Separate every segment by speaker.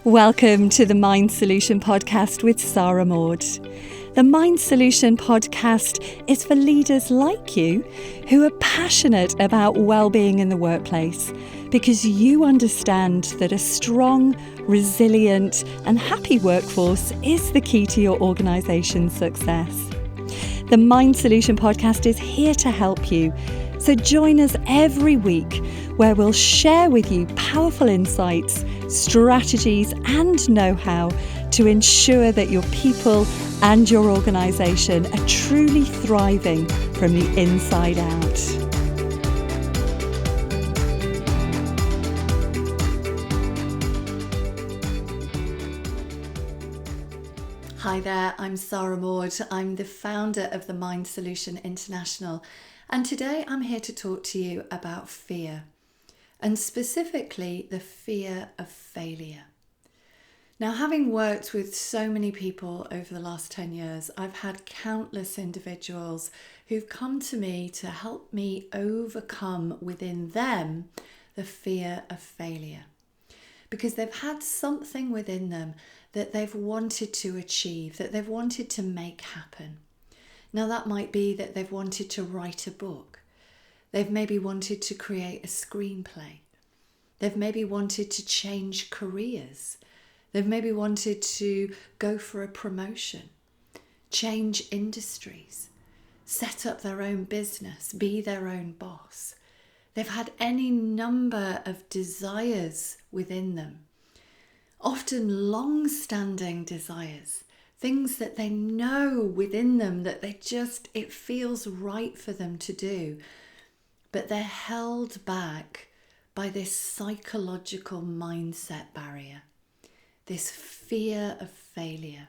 Speaker 1: Welcome to the Mind Solution Podcast with Sarah Maud. The Mind Solution Podcast is for leaders like you who are passionate about well-being in the workplace because you understand that a strong, resilient and happy workforce is the key to your organisation's success. The Mind Solution Podcast is here to help you. So join us every week where we'll share with you powerful insights, strategies and know-how to ensure that your people and your organisation are truly thriving from the inside out. Hi there, I'm Sarah Maud. I'm the founder of the Mind Solution International, and today I'm here to talk to you about fear, and specifically the fear of failure. Now, having worked with so many people over the last 10 years, I've had countless individuals who've come to me to help me overcome within them the fear of failure, because they've had something within them that they've wanted to achieve, that they've wanted to make happen. Now, that might be that they've wanted to write a book. They've maybe wanted to create a screenplay. They've maybe wanted to change careers. They've maybe wanted to go for a promotion, change industries, set up their own business, be their own boss. They've had any number of desires within them, often long-standing desires, things that they know within them that it feels right for them to do, but they're held back by this psychological mindset barrier, this fear of failure.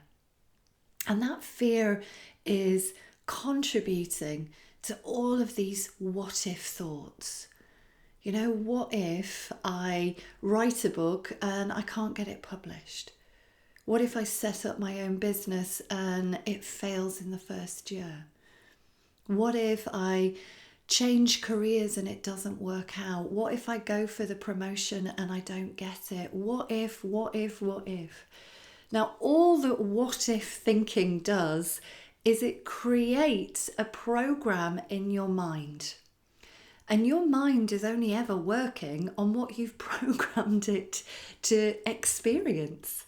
Speaker 1: And that fear is contributing to all of these what if thoughts. You know, what if I write a book and I can't get it published? What if I set up my own business and it fails in the first year? What if I change careers and it doesn't work out? What if I go for the promotion and I don't get it? What if? Now, all that what if thinking does is it creates a program in your mind. And your mind is only ever working on what you've programmed it to experience.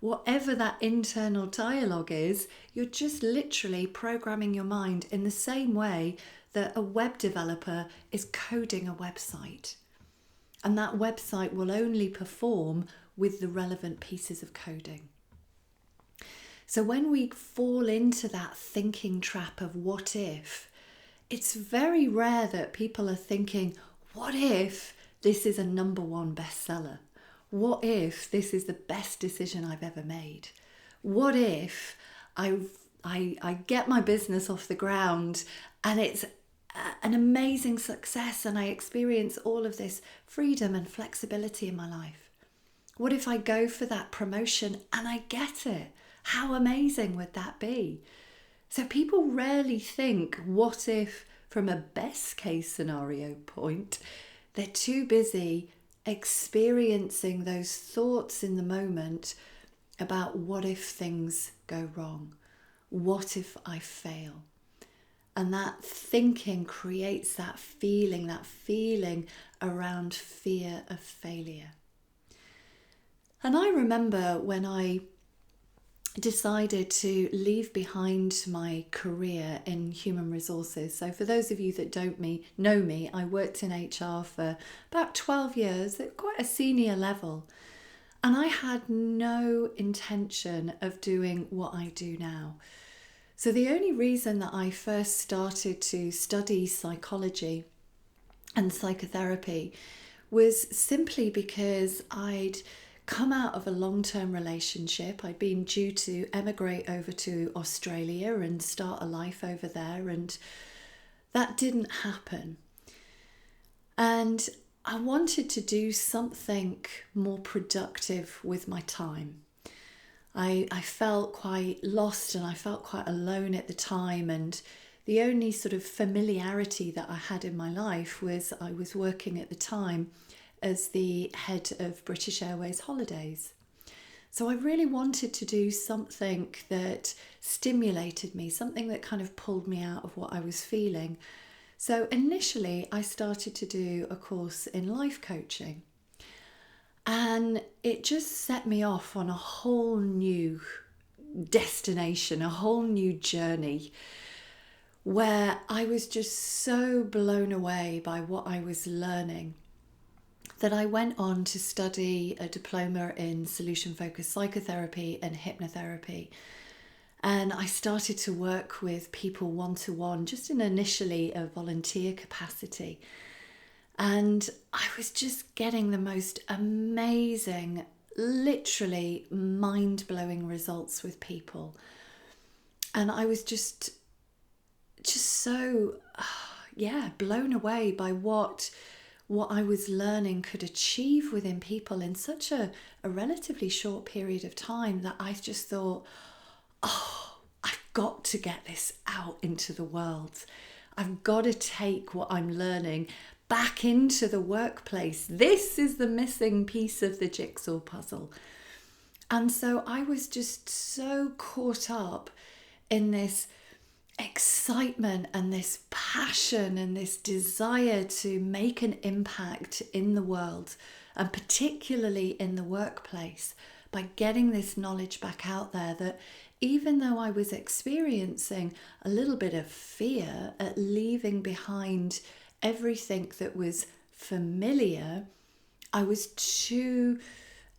Speaker 1: Whatever that internal dialogue is, you're just literally programming your mind in the same way that a web developer is coding a website. And that website will only perform with the relevant pieces of coding. So when we fall into that thinking trap of what if, it's very rare that people are thinking, what if this is a number one bestseller? What if this is the best decision I've ever made? What if I get my business off the ground and it's an amazing success and I experience all of this freedom and flexibility in my life? What if I go for that promotion and I get it? How amazing would that be? So people rarely think what if from a best case scenario point. They're too busy experiencing those thoughts in the moment about what if things go wrong? What if I fail? And that thinking creates that feeling around fear of failure. And I remember when I decided to leave behind my career in human resources. So for those of you that don't know me, I worked in HR for about 12 years at quite a senior level. And I had no intention of doing what I do now. So the only reason that I first started to study psychology and psychotherapy was simply because I'd come out of a long-term relationship. I'd been due to emigrate over to Australia and start a life over there, and that didn't happen. And I wanted to do something more productive with my time. I felt quite lost and I felt quite alone at the time, and the only sort of familiarity that I had in my life was I was working at the time as the head of British Airways Holidays. So I really wanted to do something that stimulated me, something that kind of pulled me out of what I was feeling. So initially, I started to do a course in life coaching. And it just set me off on a whole new destination, a whole new journey, where I was just so blown away by what I was learning that I went on to study a diploma in solution-focused psychotherapy and hypnotherapy. And I started to work with people one-to-one, just in initially a volunteer capacity. And I was just getting the most amazing, literally mind-blowing results with people. And I was just so, blown away by what I was learning could achieve within people in such a relatively short period of time, that I just thought, I've got to get this out into the world. I've got to take what I'm learning back into the workplace. This is the missing piece of the jigsaw puzzle. And so I was just so caught up in this excitement and this passion and this desire to make an impact in the world, and particularly in the workplace, by getting this knowledge back out there, that even though I was experiencing a little bit of fear at leaving behind everything that was familiar, I was too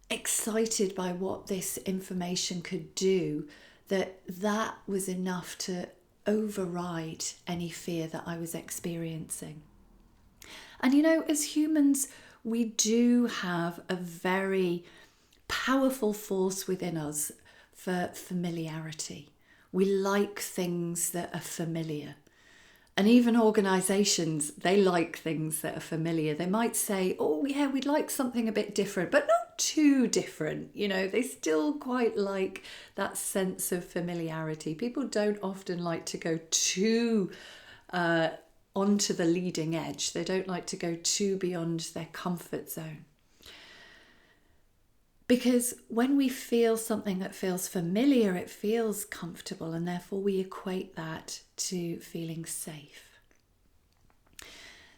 Speaker 1: excited by what this information could do, that was enough to override any fear that I was experiencing. And as humans, we do have a very powerful force within us for familiarity. We like things that are familiar. And even organisations, they like things that are familiar. They might say, oh yeah, we'd like something a bit different, but not too different. They still quite like that sense of familiarity. People don't often like to go too onto the leading edge. They don't like to go too beyond their comfort zone. Because when we feel something that feels familiar, it feels comfortable, and therefore we equate that to feeling safe.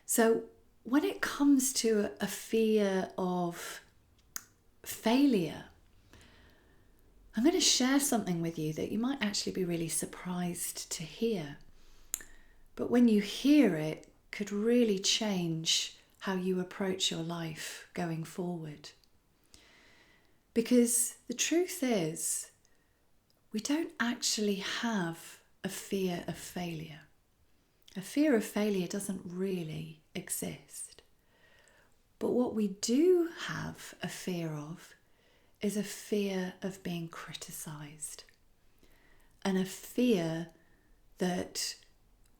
Speaker 1: So when it comes to a fear of failure, I'm going to share something with you that you might actually be really surprised to hear. But when you hear it, could really change how you approach your life going forward. Because the truth is, we don't actually have a fear of failure. A fear of failure doesn't really exist. But what we do have a fear of is a fear of being criticised, and a fear that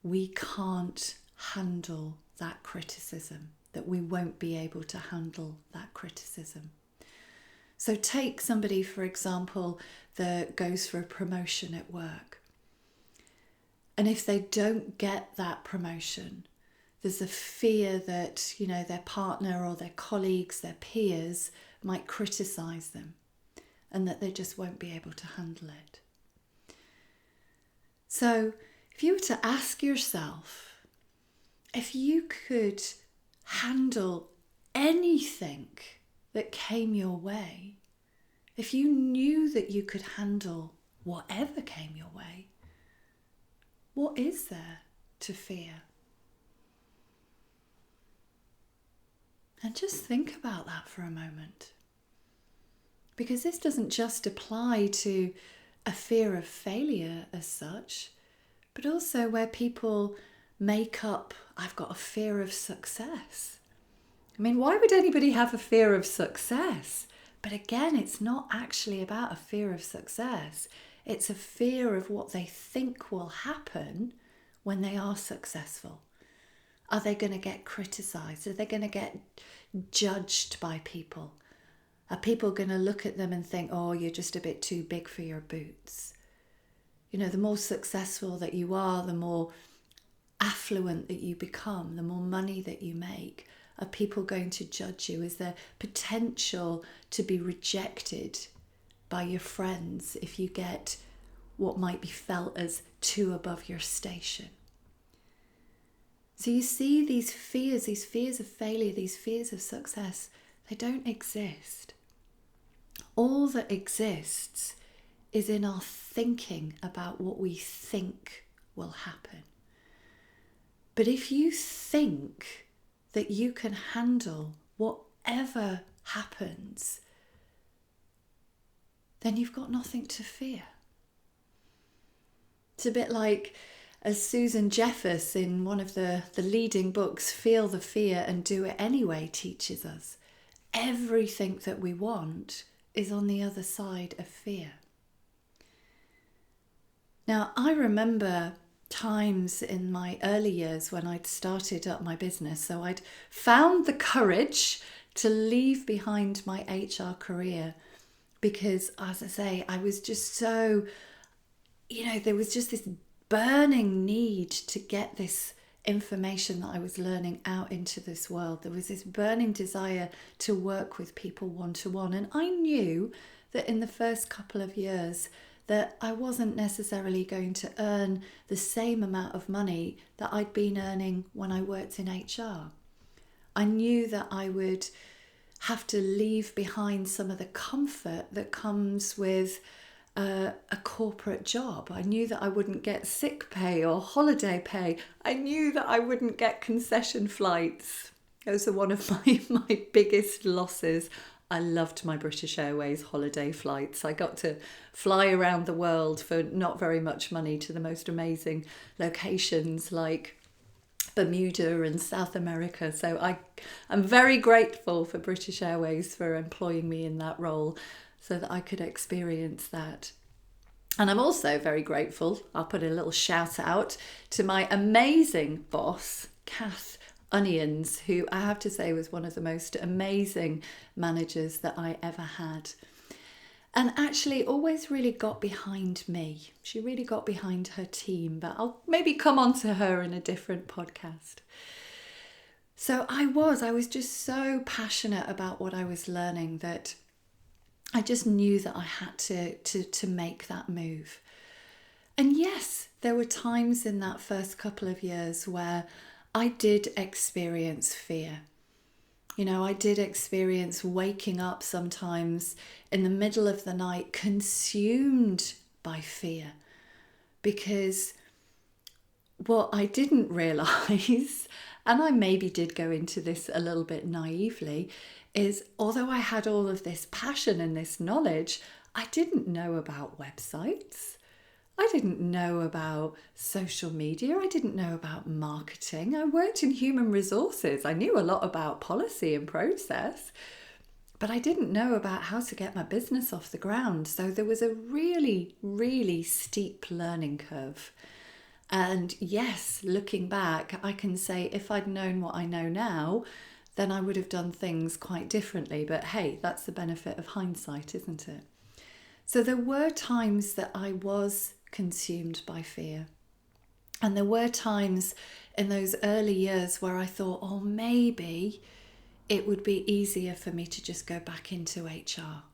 Speaker 1: we can't handle that criticism, that we won't be able to handle that criticism. So take somebody, for example, that goes for a promotion at work. And if they don't get that promotion, there's a fear that, their partner or their colleagues, their peers might criticise them, and that they just won't be able to handle it. So if you were to ask yourself, if you could handle anything that came your way, if you knew that you could handle whatever came your way, what is there to fear? And just think about that for a moment. Because this doesn't just apply to a fear of failure as such, but also where people make up, I've got a fear of success. I mean, why would anybody have a fear of success? But again, it's not actually about a fear of success. It's a fear of what they think will happen when they are successful. Are they going to get criticised? Are they going to get judged by people? Are people going to look at them and think, oh, you're just a bit too big for your boots? The more successful that you are, the more affluent that you become, the more money that you make. Are people going to judge you? Is there potential to be rejected by your friends if you get what might be felt as too above your station. So you see these fears of failure, these fears of success, they don't exist. All that exists is in our thinking about what we think will happen. But if you think that you can handle whatever happens, then you've got nothing to fear. It's a bit like, as Susan Jeffers in one of the leading books, Feel the Fear and Do It Anyway, teaches us. Everything that we want is on the other side of fear. Now, I remember times in my early years when I'd started up my business. So I'd found the courage to leave behind my HR career because, as I say, I was just so, there was just this burning need to get this information that I was learning out into this world. There was this burning desire to work with people one-to-one. And I knew that in the first couple of years that I wasn't necessarily going to earn the same amount of money that I'd been earning when I worked in HR. I knew that I would have to leave behind some of the comfort that comes with a corporate job. I knew that I wouldn't get sick pay or holiday pay. I knew that I wouldn't get concession flights. Those are one of my biggest losses. I loved my British Airways holiday flights. I got to fly around the world for not very much money to the most amazing locations like Bermuda and South America. So I'm very grateful for British Airways for employing me in that role so that I could experience that. And I'm also very grateful, I'll put a little shout out to my amazing boss, Kath Onions, who I have to say was one of the most amazing managers that I ever had. And actually always really got behind me. She really got behind her team, but I'll maybe come on to her in a different podcast. So I was just so passionate about what I was learning that I just knew that I had to make that move. And yes, there were times in that first couple of years where I did experience fear. I did experience waking up sometimes in the middle of the night consumed by fear, because what I didn't realise, and I maybe did go into this a little bit naively, is although I had all of this passion and this knowledge, I didn't know about websites. I didn't know about social media. I didn't know about marketing. I worked in human resources. I knew a lot about policy and process, but I didn't know about how to get my business off the ground. So there was a really, really steep learning curve. And yes, looking back, I can say if I'd known what I know now, then I would have done things quite differently. But hey, that's the benefit of hindsight, isn't it? So there were times that I was consumed by fear. And there were times in those early years where I thought, oh, maybe it would be easier for me to just go back into HR.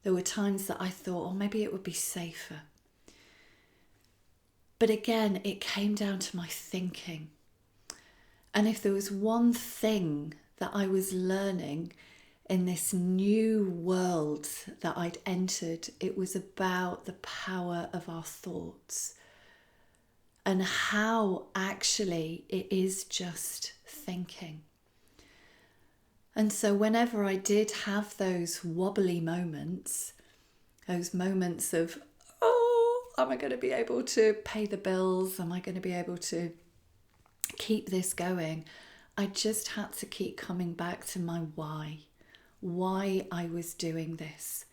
Speaker 1: There were times that I thought, oh, maybe it would be safer. But again, it came down to my thinking. And if there was one thing that I was learning in this new world that I'd entered, it was about the power of our thoughts and how actually it is just thinking. And so whenever I did have those wobbly moments, those moments of, oh, am I going to be able to pay the bills? Am I going to be able to keep this going? I just had to keep coming back to my why I was doing this,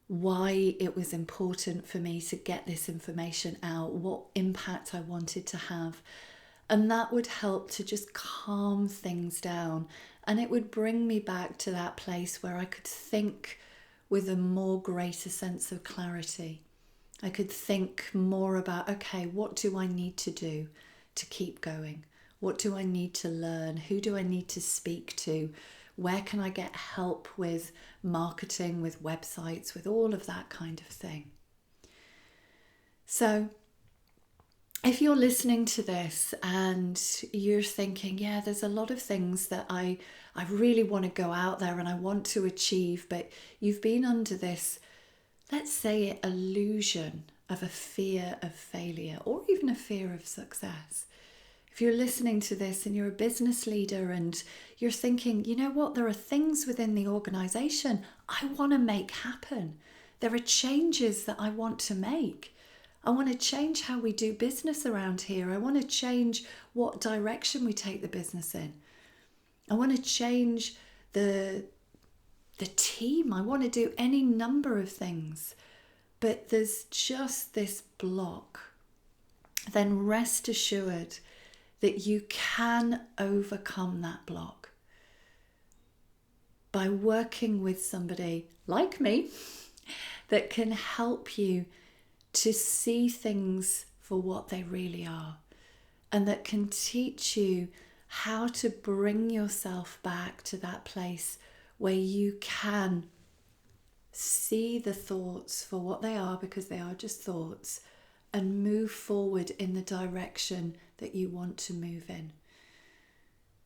Speaker 1: why it was important for me to get this information out, what impact I wanted to have. And that would help to just calm things down. And it would bring me back to that place where I could think with a more greater sense of clarity. I could think more about, okay, what do I need to do to keep going? What do I need to learn? Who do I need to speak to? Where can I get help with marketing, with websites, with all of that kind of thing? So if you're listening to this and you're thinking, yeah, there's a lot of things that I really want to go out there and I want to achieve, but you've been under this, let's say, illusion of a fear of failure or even a fear of success. If you're listening to this and you're a business leader and you're thinking, you know what, there are things within the organization I want to make happen. There are changes that I want to make. I want to change how we do business around here. I want to change what direction we take the business in. I want to change the team. I want to do any number of things. But there's just this block. Then rest assured that you can overcome that block by working with somebody like me that can help you to see things for what they really are, and that can teach you how to bring yourself back to that place where you can see the thoughts for what they are, because they are just thoughts, and move forward in the direction that you want to move in.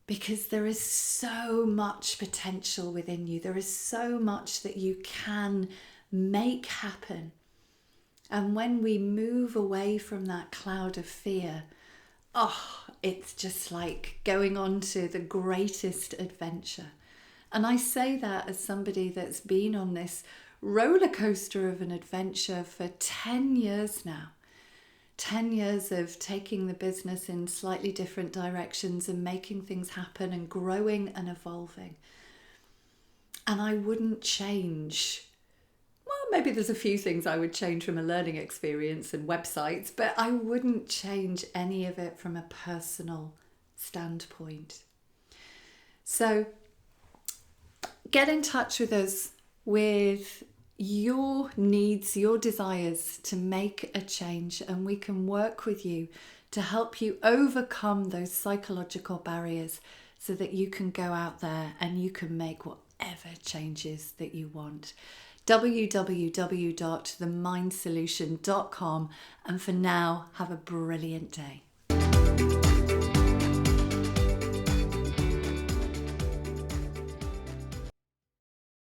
Speaker 1: Because there is so much potential within you. There is so much that you can make happen. And when we move away from that cloud of fear, it's just like going on to the greatest adventure. And I say that as somebody that's been on this roller coaster of an adventure for 10 years now. 10 years of taking the business in slightly different directions and making things happen and growing and evolving. And I wouldn't change. Well, maybe there's a few things I would change from a learning experience and websites, but I wouldn't change any of it from a personal standpoint. So get in touch with us with your needs, your desires to make a change, and we can work with you to help you overcome those psychological barriers so that you can go out there and you can make whatever changes that you want. www.themindsolution.com, and for now, have a brilliant day.